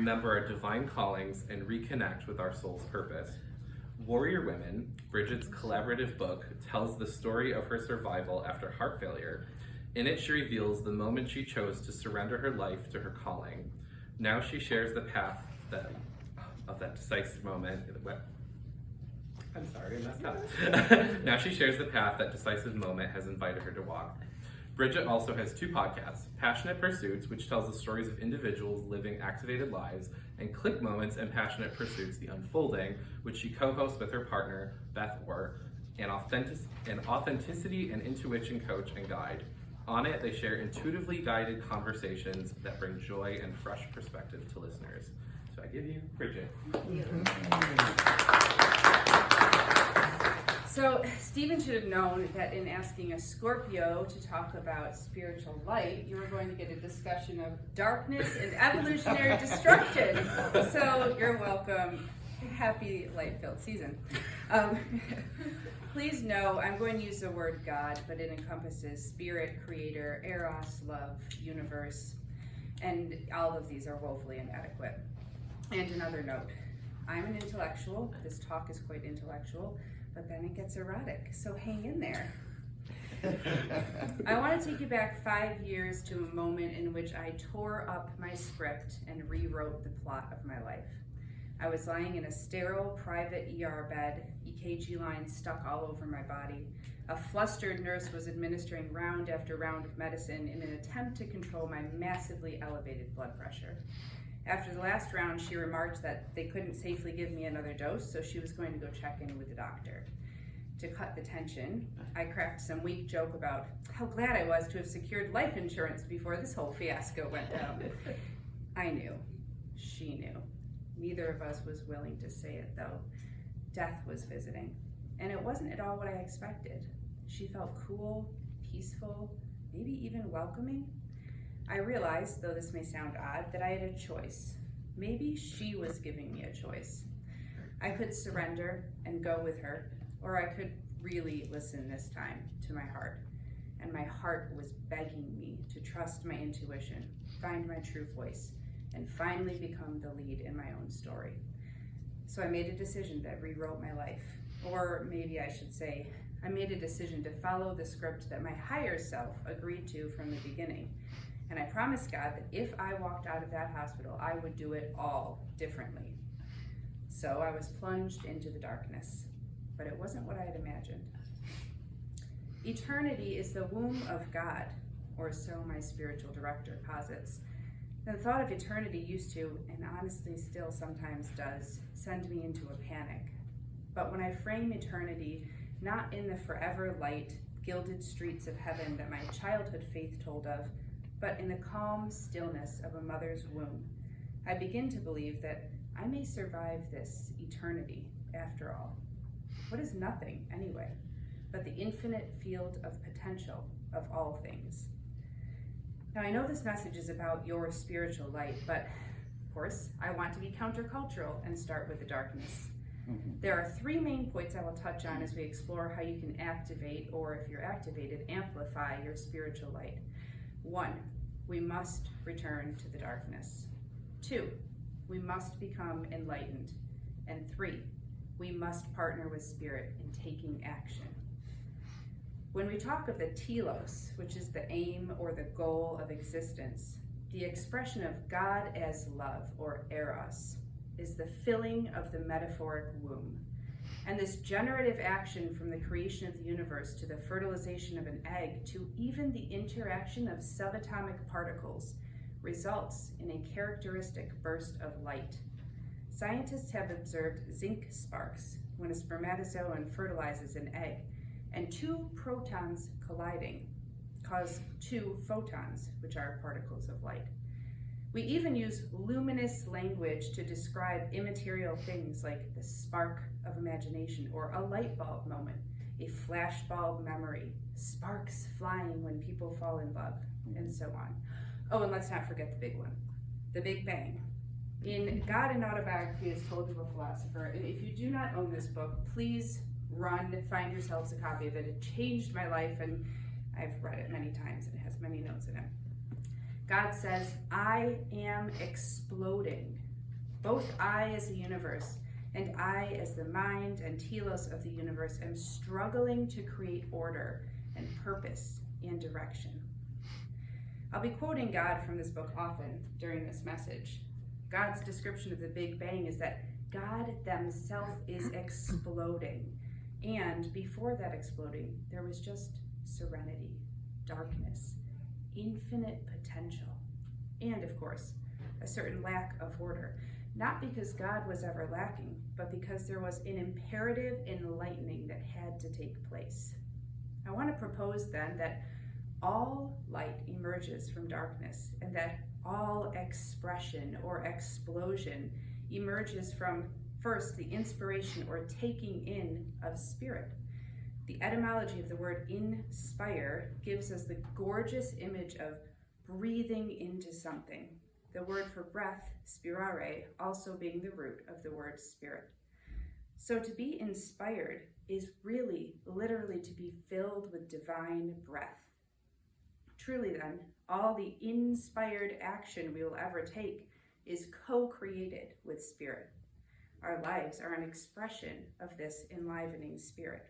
remember our divine callings, and reconnect with our soul's purpose. Warrior Women, Bridget's collaborative book, tells the story of her survival after heart failure. In it, she reveals the moment she chose to surrender her life to her calling. Now she shares the path of that decisive moment. I'm sorry, I messed up. Now she shares the path that decisive moment has invited her to walk. Bridget also has 2 podcasts, Passionate Pursuits, which tells the stories of individuals living activated lives, and Click Moments and Passionate Pursuits, The Unfolding, which she co-hosts with her partner, Beth Orr, an authenticity and intuition coach and guide. On it, they share intuitively guided conversations that bring joy and fresh perspective to listeners. So I give you Bridget. So Stephen should have known that in asking a Scorpio to talk about spiritual light, you were going to get a discussion of darkness and evolutionary destruction. So you're welcome. Happy light-filled season. Please know I'm going to use the word God, but it encompasses spirit, creator, eros, love, universe, and all of these are woefully inadequate. And another note, I'm an intellectual. This talk is quite intellectual, but then it gets erotic, so hang in there. I want to take you back 5 years to a moment in which I tore up my script and rewrote the plot of my life. I was lying in a sterile, private ER bed, EKG lines stuck all over my body. A flustered nurse was administering round after round of medicine in an attempt to control my massively elevated blood pressure. After the last round, she remarked that they couldn't safely give me another dose, so she was going to go check in with the doctor. To cut the tension, I cracked some weak joke about how glad I was to have secured life insurance before this whole fiasco went down. I knew. She knew. Neither of us was willing to say it, though. Death was visiting, and it wasn't at all what I expected. She felt cool, peaceful, maybe even welcoming. I realized, though this may sound odd, that I had a choice. Maybe she was giving me a choice. I could surrender and go with her, or I could really listen this time to my heart. And my heart was begging me to trust my intuition, find my true voice, and finally become the lead in my own story. So I made a decision that rewrote my life. Or maybe I should say, I made a decision to follow the script that my higher self agreed to from the beginning. And I promised God that if I walked out of that hospital, I would do it all differently. So I was plunged into the darkness, but it wasn't what I had imagined. Eternity is the womb of God, or so my spiritual director posits. The thought of eternity used to, and honestly still sometimes does, send me into a panic. But when I frame eternity not in the forever light, gilded streets of heaven that my childhood faith told of, but in the calm stillness of a mother's womb, I begin to believe that I may survive this eternity after all. What is nothing, anyway, but the infinite field of potential of all things? Now, I know this message is about your spiritual light, but of course, I want to be countercultural and start with the darkness. There are 3 main points I will touch on as we explore how you can activate, or if you're activated, amplify your spiritual light. 1, we must return to the darkness. 2, we must become enlightened. And 3, we must partner with spirit in taking action. When we talk of the telos, which is the aim or the goal of existence, the expression of God as love, or eros, is the filling of the metaphoric womb. And this generative action from the creation of the universe to the fertilization of an egg to even the interaction of subatomic particles results in a characteristic burst of light. Scientists have observed zinc sparks when a spermatozoa fertilizes an egg, and 2 protons colliding cause 2 photons, which are particles of light. We even use luminous language to describe immaterial things like the spark of imagination or a light bulb moment, a flashbulb memory, sparks flying when people fall in love, and so on. Oh, and let's not forget the big one, the Big Bang. In God and Autobiography is Told to a Philosopher, and if you do not own this book, please run, find yourselves a copy of it. It changed my life, and I've read it many times, and it has many notes in it. God says, I am exploding Both I as the universe and I as the mind and telos of the universe am struggling to create order and purpose and direction. I'll be quoting God from this book often during this message. God's description of the Big Bang is that God himself is exploding. And before that exploding, there was just serenity, darkness, infinite potential, and of course, a certain lack of order. Not because God was ever lacking, but because there was an imperative enlightening that had to take place. I want to propose then that all light emerges from darkness, and that all expression or explosion emerges from, first, the inspiration or taking in of spirit. The etymology of the word inspire gives us the gorgeous image of breathing into something. The word for breath, spirare, also being the root of the word spirit. So to be inspired is really, literally to be filled with divine breath. Truly then, all the inspired action we will ever take is co-created with spirit. Our lives are an expression of this enlivening spirit.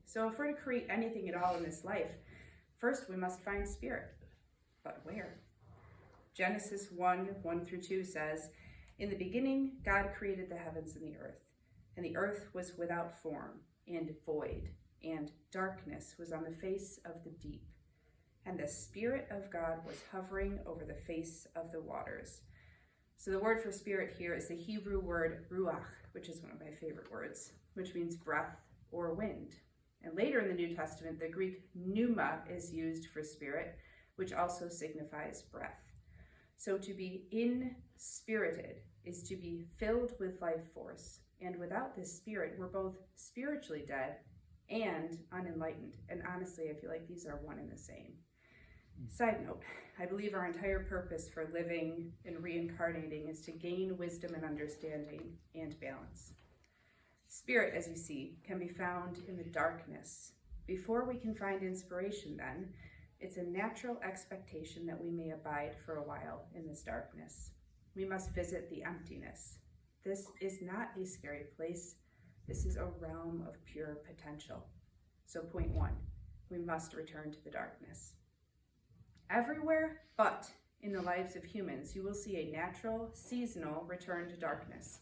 So if we're to create anything at all in this life, first we must find spirit. But where? Genesis 1:1-2 says, "In the beginning, God created the heavens and the earth was without form and void, and darkness was on the face of the deep. And the Spirit of God was hovering over the face of the waters." So the word for spirit here is the Hebrew word ruach, which is one of my favorite words, which means breath or wind. And later in the New Testament, the Greek pneuma is used for spirit, which also signifies breath. So to be inspirited is to be filled with life force. And without this spirit, we're both spiritually dead and unenlightened. And honestly, I feel like these are one and the same. Side note, I believe our entire purpose for living and reincarnating is to gain wisdom and understanding and balance. Spirit, as you see, can be found in the darkness. Before we can find inspiration then, it's a natural expectation that we may abide for a while in this darkness. We must visit the emptiness. This is not a scary place. This is a realm of pure potential. So point 1, we must return to the darkness. Everywhere but in the lives of humans, you will see a natural, seasonal return to darkness.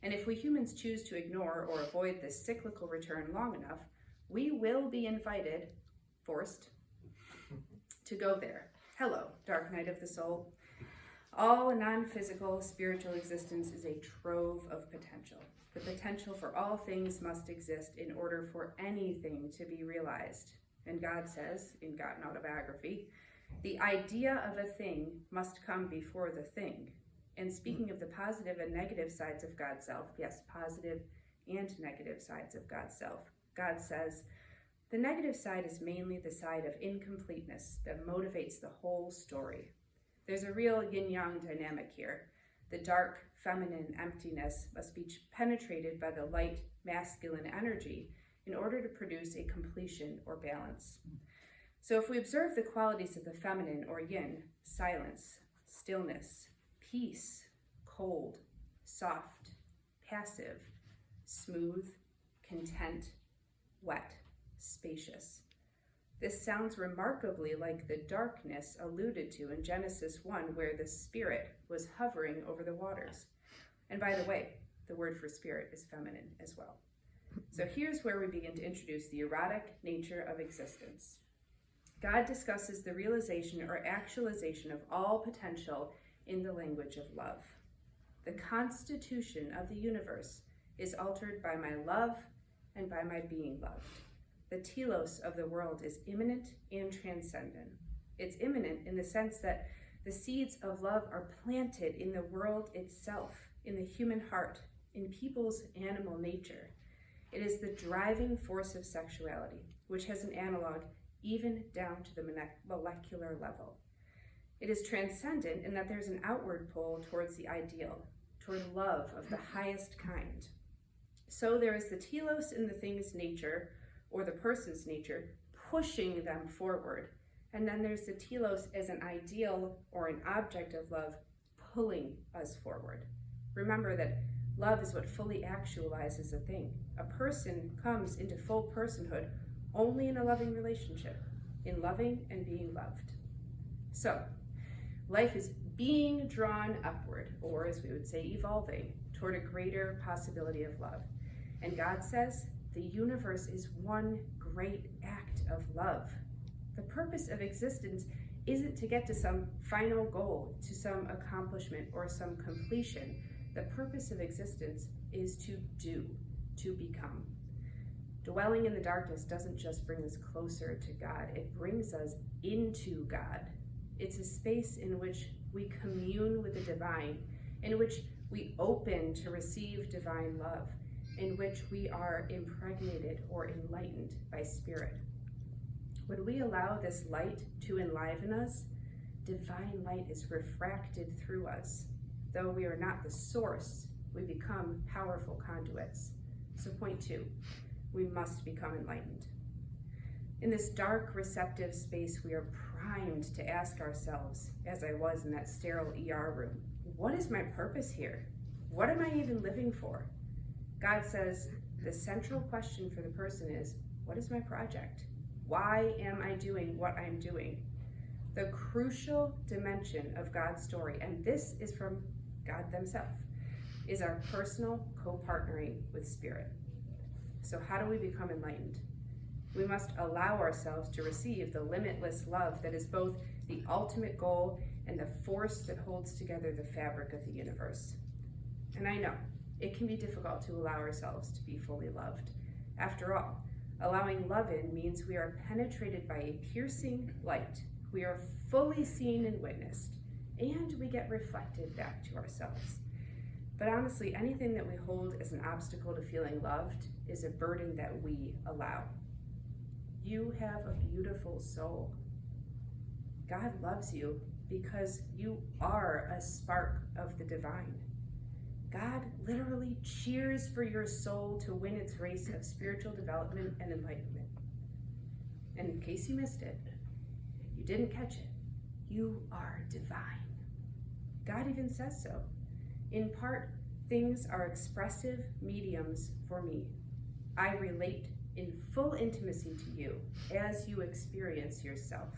And if we humans choose to ignore or avoid this cyclical return long enough, we will be invited, forced, to go there. Hello, dark night of the soul. All non-physical spiritual existence is a trove of potential. The potential for all things must exist in order for anything to be realized. And God says, in God Autobiography, the idea of a thing must come before the thing. And speaking of the positive and negative sides of God's self, yes, positive and negative sides of God's self, God says, the negative side is mainly the side of incompleteness that motivates the whole story. There's a real yin-yang dynamic here. The dark, feminine emptiness must be penetrated by the light, masculine energy in order to produce a completion or balance. So if we observe the qualities of the feminine or yin, silence, stillness, peace, cold, soft, passive, smooth, content, wet, spacious. This sounds remarkably like the darkness alluded to in Genesis 1, where the spirit was hovering over the waters. And by the way, the word for spirit is feminine as well. So here's where we begin to introduce the erotic nature of existence. God discusses the realization or actualization of all potential in the language of love. The constitution of the universe is altered by my love and by my being loved. The telos of the world is immanent and transcendent. It's immanent in the sense that the seeds of love are planted in the world itself, in the human heart, in people's animal nature. It is the driving force of sexuality, which has an analog even down to the molecular level. It is transcendent in that there's an outward pull towards the ideal, toward love of the highest kind. So there is the telos in the thing's nature, or the person's nature, pushing them forward. And then there's the telos as an ideal or an object of love pulling us forward. remember that love is what fully actualizes a thing. A person comes into full personhood only in a loving relationship, in loving and being loved. So, life is being drawn upward, or as we would say, evolving, toward a greater possibility of love. And God says the universe is one great act of love. The purpose of existence isn't to get to some final goal, to some accomplishment or some completion. The purpose of existence is to do, to become. Dwelling in the darkness doesn't just bring us closer to God, it brings us into God. It's a space in which we commune with the divine, in which we open to receive divine love, in which we are impregnated or enlightened by spirit. When we allow this light to enliven us, divine light is refracted through us. Though we are not the source, we become powerful conduits. So point 2, we must become enlightened. In this dark, receptive space, we are primed to ask ourselves, as I was in that sterile ER room, what is my purpose here? What am I even living for? God says the central question for the person is, what is my project? Why am I doing what I'm doing? The crucial dimension of God's story, and this is from God themselves, is our personal co-partnering with Spirit. So how do we become enlightened? We must allow ourselves to receive the limitless love that is both the ultimate goal and the force that holds together the fabric of the universe. And I know, it can be difficult to allow ourselves to be fully loved. After all, allowing love in means we are penetrated by a piercing light. We are fully seen and witnessed, and we get reflected back to ourselves. But honestly, anything that we hold as an obstacle to feeling loved is a burden that we allow. You have a beautiful soul. God loves you because you are a spark of the divine. God literally cheers for your soul to win its race of spiritual development and enlightenment. And in case you missed it, you didn't catch it, you are divine. God even says so. In part, things are expressive mediums for me. I relate in full intimacy to you as you experience yourself.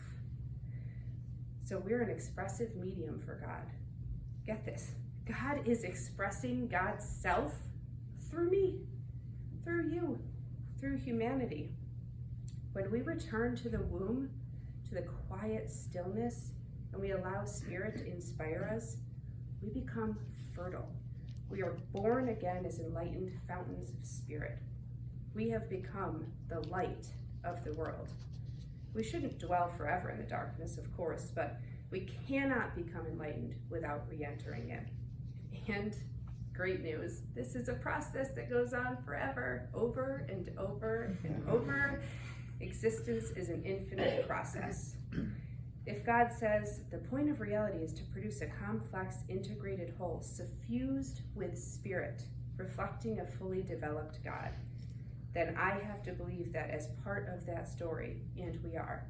So we're an expressive medium for God. Get this. God is expressing God's self through me, through you, through humanity. When we return to the womb, to the quiet stillness, and we allow Spirit to inspire us, we become fertile. We are born again as enlightened fountains of Spirit. We have become the light of the world. We shouldn't dwell forever in the darkness, of course, but we cannot become enlightened without re-entering it. And great news, this is a process that goes on forever, over and over and over. Existence is an infinite process. If God says the point of reality is to produce a complex, integrated whole, suffused with Spirit, reflecting a fully developed God, then I have to believe that as part of that story, and we are.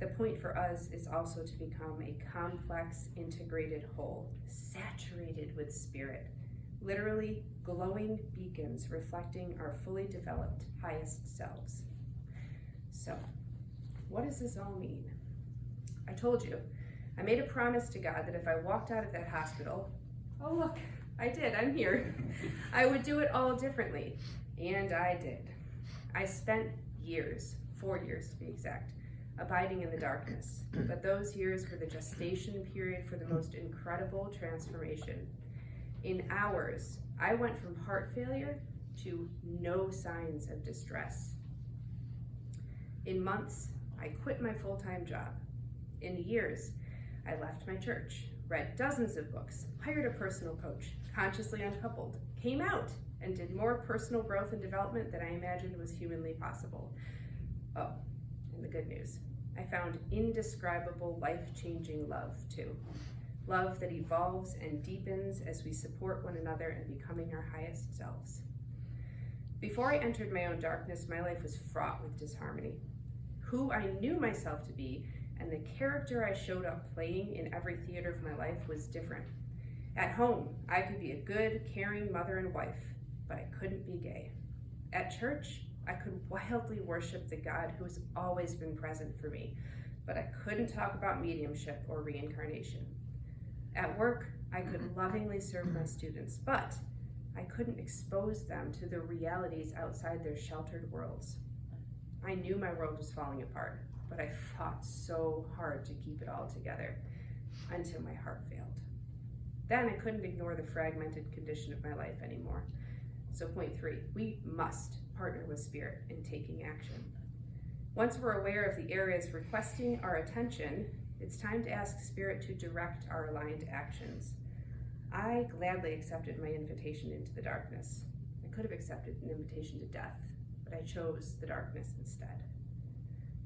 The point for us is also to become a complex, integrated whole, saturated with Spirit, literally glowing beacons reflecting our fully developed highest selves. So, what does this all mean? I told you, I made a promise to God that if I walked out of that hospital, oh look, I did, I'm here, I would do it all differently. And I did. I spent years, 4 years to be exact, abiding in the darkness. But those years were the gestation period for the most incredible transformation. In hours, I went from heart failure to no signs of distress. In months, I quit my full-time job. In years, I left my church, read dozens of books, hired a personal coach, consciously uncoupled, came out, and did more personal growth and development than I imagined was humanly possible. Oh, and the good news. I found indescribable, life-changing love, too. Love that evolves and deepens as we support one another in becoming our highest selves. Before I entered my own darkness, my life was fraught with disharmony. Who I knew myself to be and the character I showed up playing in every theater of my life was different. At home, I could be a good, caring mother and wife, but I couldn't be gay. At church, I could wildly worship the God who has always been present for me, but I couldn't talk about mediumship or reincarnation. At work, I could lovingly serve my students, but I couldn't expose them to the realities outside their sheltered worlds. I knew my world was falling apart, but I fought so hard to keep it all together until my heart failed. Then I couldn't ignore the fragmented condition of my life anymore. So point 3, we must partner with Spirit in taking action. Once we're aware of the areas requesting our attention, it's time to ask Spirit to direct our aligned actions. I gladly accepted my invitation into the darkness. I could have accepted an invitation to death, but I chose the darkness instead.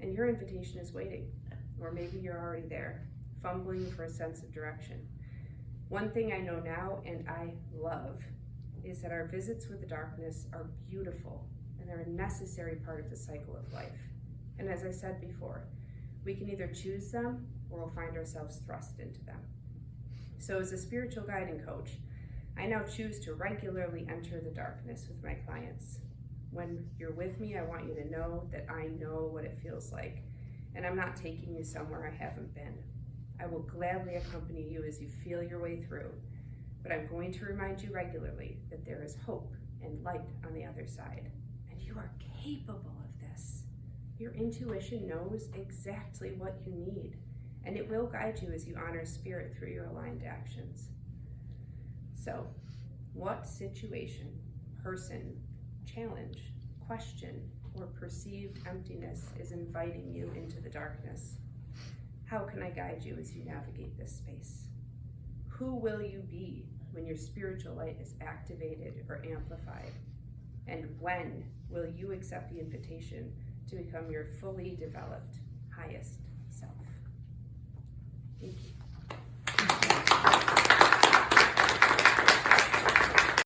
And your invitation is waiting, or maybe you're already there, fumbling for a sense of direction. One thing I know now, and I love, is that our visits with the darkness are beautiful, and they're a necessary part of the cycle of life. And as I said before, we can either choose them, or we'll find ourselves thrust into them. So as a spiritual guide and coach, I now choose to regularly enter the darkness with my clients. When you're with me, I want you to know that I know what it feels like, and I'm not taking you somewhere I haven't been. I will gladly accompany you as you feel your way through, but I'm going to remind you regularly that there is hope and light on the other side, and you are capable of this. Your intuition knows exactly what you need, and it will guide you as you honor Spirit through your aligned actions. So, what situation, person, challenge, question, or perceived emptiness is inviting you into the darkness? How can I guide you as you navigate this space? Who will you be when your spiritual light is activated or amplified? And when will you accept the invitation to become your fully developed highest self? Thank you.